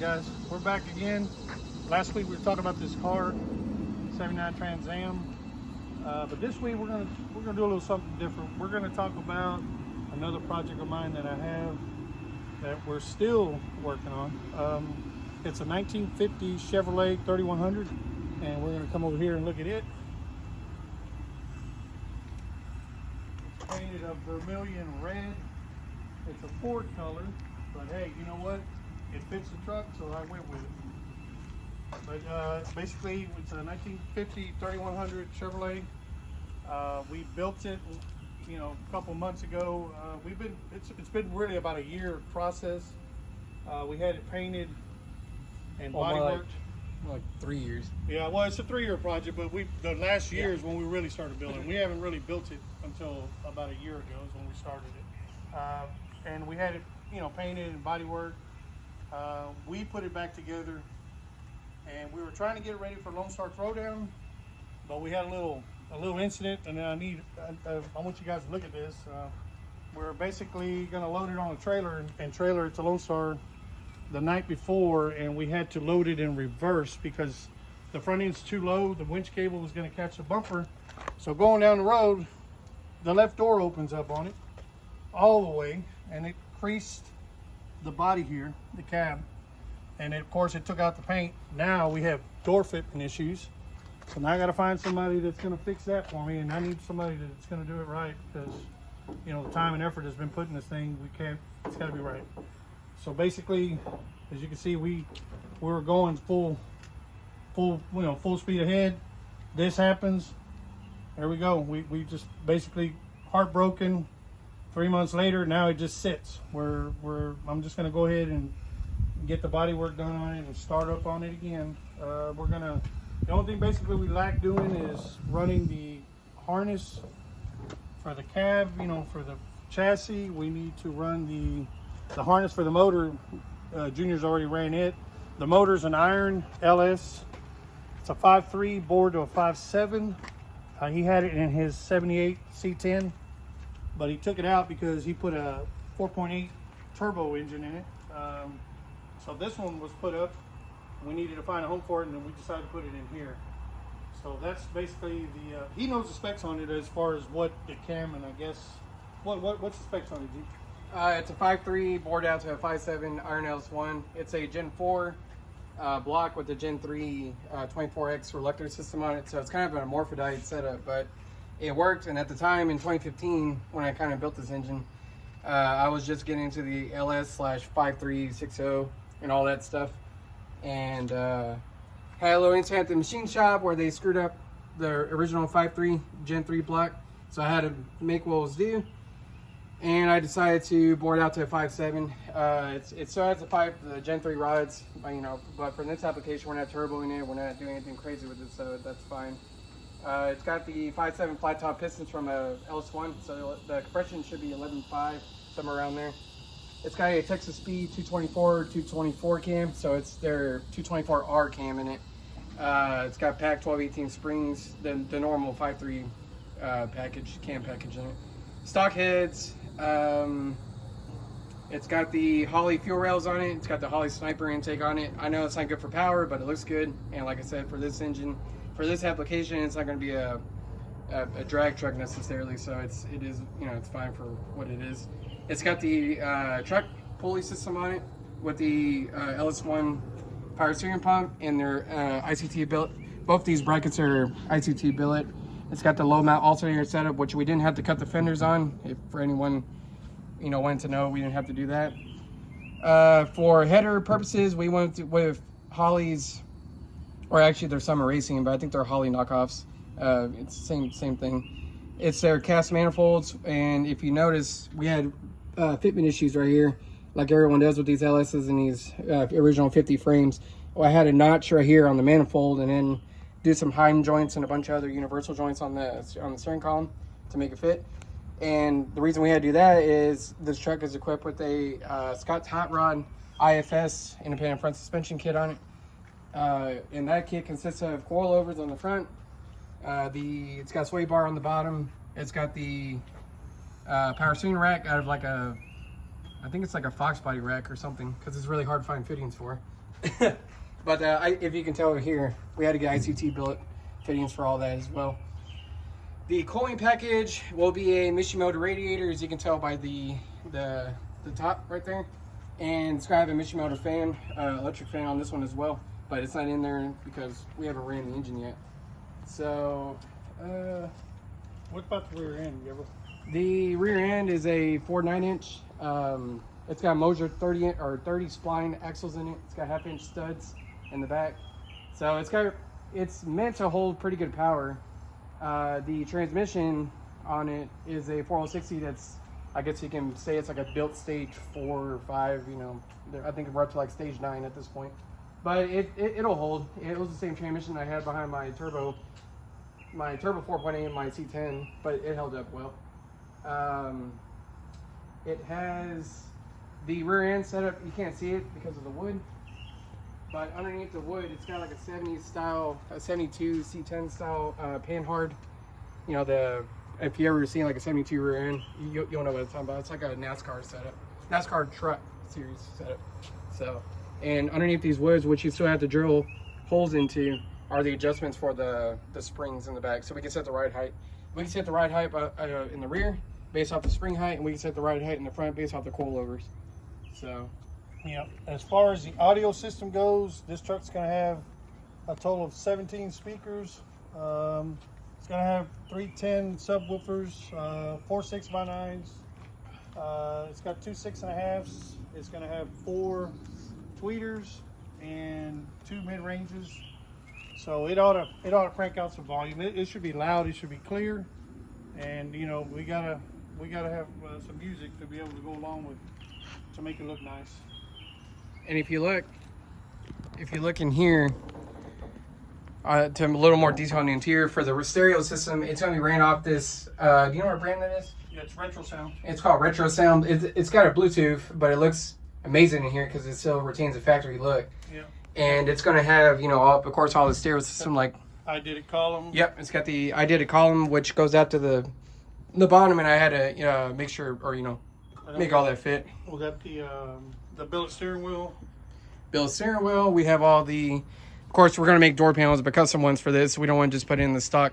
Guys, we're back again. Last week we were talking about this car, 79 Trans Am, but this week we're gonna do a little something different. We're gonna talk about another project of mine that I have that we're still working on. It's a 1950 Chevrolet 3100, and we're gonna come over here and look at it. It's painted a vermilion red. It's a Ford color, but hey, you know what? It fits the truck, so I went with it. But basically, it's a 1950 3100 Chevrolet. We built it, a couple months ago. It's been really about a year process. We had it painted and body worked. Like 3 years. Yeah, well, it's a 3-year project, but the last year is when we really started building. We haven't really built it until about a year ago is when we started it. And we had it, painted and body worked. We put it back together, and we were trying to get it ready for Lone Star Throwdown, but we had a little incident, and I want you guys to look at this. We're basically going to load it on a trailer and trailer it to Lone Star the night before, and we had to load it in reverse because the front end's too low. The winch cable was going to catch the bumper, so going down the road, the left door opens up on it all the way, and it creased the body here, the cab, and of course it took out the paint. Now we have door fitting issues, so now I got to find somebody that's going to fix that for me, and I need somebody that's going to do it right, because the time and effort has been put in this thing. It's got to be right. So basically, as you can see, we were going full speed ahead. This happens. There we go. We just basically heartbroken. 3 months later, now it just sits. I'm just gonna go ahead and get the body work done on it and start up on it again. The only thing basically we lack doing is running the harness for the cab, for the chassis. We need to run the harness for the motor. Junior's already ran it. The motor's an iron LS. It's a 5.3 bored to a 5.7. He had it in his 78 C10. But he took it out because he put a 4.8 turbo engine in it. So this one was put up. We needed to find a home for it, and then we decided to put it in here. So that's basically he knows the specs on it as far as what it can, and I guess, what's the specs on it, G? It's a 5.3 bored out to a 5.7 iron LS1. It's a Gen 4 block with the Gen 3 24X reluctor system on it. So it's kind of an amorphidite setup, but it worked. And at the time in 2015, when I kind of built this engine, I was just getting into the LS/5360 and all that stuff, and had a little incident at the machine shop where they screwed up the original 5.3 Gen 3 block, so I had to make what was due, and I decided to board out to a 5.7. It still has the Gen 3 rods, but for this application we're not turboing it, we're not doing anything crazy with it, so that's fine. It's got the 5.7 flat top pistons from a LS1, so the compression should be 11.5, somewhere around there. It's got a Texas Speed 224 cam, so it's their 224R cam in it. It's got pack 1218 springs, the normal 5.3 cam package in it. Stock heads. It's got the Holley fuel rails on it. It's got the Holley sniper intake on it. I know it's not good for power, but it looks good. And like I said, for this engine, for this application, it's not going to be a drag truck necessarily, so it is it's fine for what it is. It's got the truck pulley system on it with the LS1 power steering pump and their ICT billet. Both these brackets are ICT billet. It's got the low mount alternator setup, which we didn't have to cut the fenders on. If for anyone wanted to know, we didn't have to do that. For header purposes, we went with Holley's. Or actually, they're Summer Racing, but I think they're Holley knockoffs. It's the same thing. It's their cast manifolds, and if you notice, we had fitment issues right here, like everyone does with these LSs and these original 50 frames. Well, I had a notch right here on the manifold, and then do some Heim joints and a bunch of other universal joints on the steering column to make it fit. And the reason we had to do that is this truck is equipped with a Scott's Hot Rod IFS independent front suspension kit on it. And that kit consists of coilovers on the front. It's got a sway bar on the bottom. It's got the power steering rack out of like I think it's like a Fox body rack or something, because it's really hard to find fittings for. But if you can tell over here, we had to get ICT billet fittings for all that as well. The cooling package will be a Restomod radiator, as you can tell by the top right there. And it's gonna have a Restomod fan, electric fan on this one as well. But it's not in there because we haven't ran the engine yet. So, What about the rear end, Gibber? the rear end is a 4.9 inch. It's got Moser 30 spline axles in it. It's got 1/2 inch studs in the back. So it's meant to hold pretty good power. The transmission on it is a 460 that's, I guess you can say it's like a built stage 4 or 5, you know. I think we're up to like stage 9 at this point. But it'll hold. It was the same transmission I had behind my turbo 4.8 and my C10, but it held up well. It has the rear end setup. You can't see it because of the wood, but underneath the wood, it's got like a 70s style, a 72 C10 style panhard. You know, if you ever seen like a 72 rear end, you'll know what I'm talking about. It's like a NASCAR setup, NASCAR truck series setup. So, and underneath these woods, which you still have to drill holes into, are the adjustments for the springs in the back. So we can set the ride height. We can set the ride height in the rear based off the spring height, and we can set the ride height in the front based off the coilovers. So, yeah. As far as the audio system goes, this truck's gonna have a total of 17 speakers. It's gonna have 310 subwoofers, 4 6x9s. It's got 2 6.5s. It's gonna have 4 tweeters and 2 mid-ranges. So it ought to crank out some volume. It should be loud. It should be clear, and you know we gotta have some music to be able to go along with to make it look nice. and if you look in here to a little more detail on the interior for the stereo system, it's gonna be ran off this. Do you know what brand that is? Yeah, it's Retro Sound. It's called Retro Sound. It's got a Bluetooth, but it looks amazing in here because it still retains the factory look. Yeah. And it's going to have, you know, all the stereo system, like... I did a column. Yep, it's got the... I did a column, which goes out to the bottom, and I had to make sure, or, you know, make all that fit. We got the billet steering wheel. Billet steering wheel. We have all the... Of course, we're going to make door panels, but custom ones for this. We don't want to just put in the stock,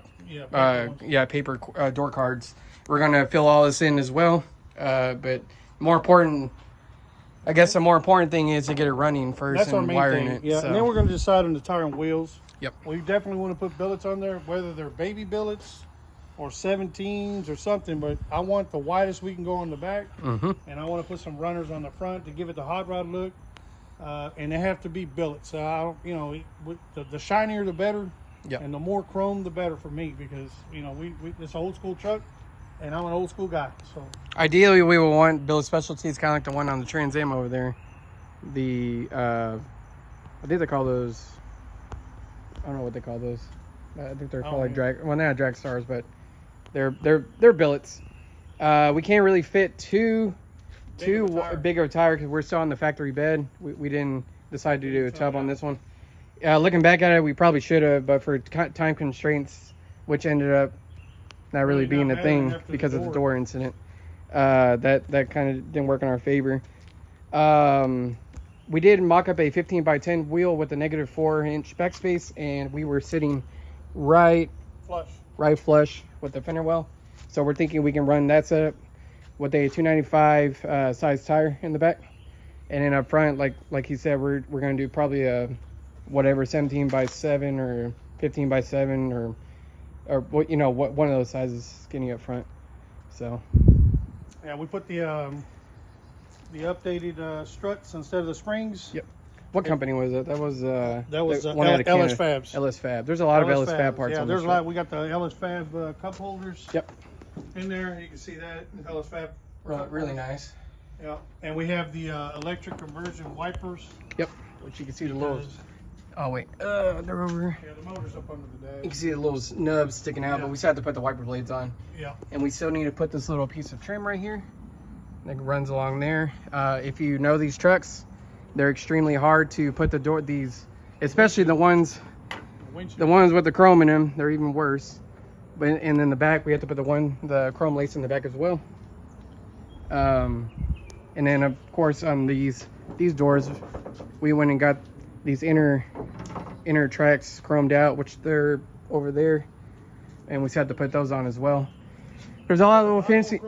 paper door cards. We're going to fill all this in as well. But more important... I guess the more important thing is to get it running first. That's our main wiring thing. it. Yeah, so. and then we're going to decide on the tire and wheels. Yep. We definitely want to put billets on there, whether they're baby billets or 17s or something. But I want the widest we can go on the back, and I want to put some runners on the front to give it the hot rod look. And they have to be billets. You know, the shinier the better, and the more chrome the better for me, because you know it's an old school truck. And I'm an old school guy, so. Ideally, we will want billet specialties, kind of like the one on the Trans Am over there. I think they call those, I don't know what they call those. I think they're called like drag, well, they're not drag stars, but they're billets. We can't really fit too big of a tire because we're still on the factory bed. We didn't decide to do a tub on this one. Looking back at it, we probably should have, but for time constraints, which ended up not really being a thing because of the door incident. That kind of didn't work in our favor. We did mock up a 15x10 wheel with a -4-inch backspace, and we were sitting right flush with the fender well. So we're thinking we can run that setup with a 295 size tire in the back, and then up front, like he said, we're gonna do probably a whatever 17x7 or 15x7 or what, you know, what one of those sizes skinny up front. So yeah, we put the updated struts instead of the springs. Yep. What company was it? That was one out of LS Fabs. LS Fab. There's a lot of LS Fab parts. Yeah, on there's this a lot. We got the LS Fab cup holders. Yep. In there, you can see that LS Fab. Really nice. Yeah, and we have the electric conversion wipers. Yep. Which you can see the little. Oh wait, they're over. Yeah, the motor's up under the dash. You can see the little nubs sticking out, but we still have to put the wiper blades on. Yeah. And we still need to put this little piece of trim right here that runs along there. If you know these trucks, they're extremely hard to put these, especially the ones with the chrome in them. They're even worse. But and then the back, we have to put the chrome lace in the back as well. And then of course on these doors, we went and got these inner tracks chromed out, which they're over there, and we just had to put those on as well. There's a lot of little finishing,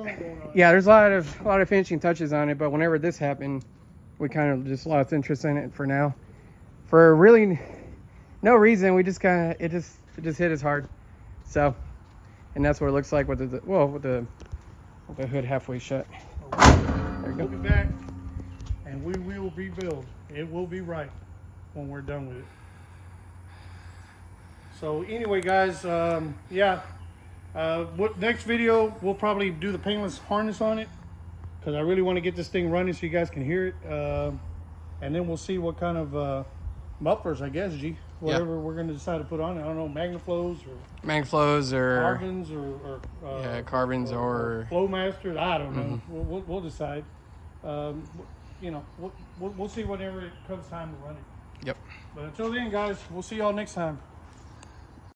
yeah, there's a lot of finishing touches on it, but whenever this happened, we kind of just lost interest in it for now. For really no reason, we just kind of, it just hit us hard. So, and that's what it looks like with the hood halfway shut. There you go. We'll be back, and we will rebuild. It will be right when we're done with it. So anyway, guys, yeah. What next video, we'll probably do the paintless harness on it, because I really want to get this thing running so you guys can hear it. And then we'll see what kind of mufflers, I guess, whatever we're going to decide to put on it. I don't know, Magnaflows or carbons or carbons or Flowmasters. I don't know. We'll decide. You know, we'll see whenever it comes time to run it. Yep. But until then, guys, we'll see y'all next time.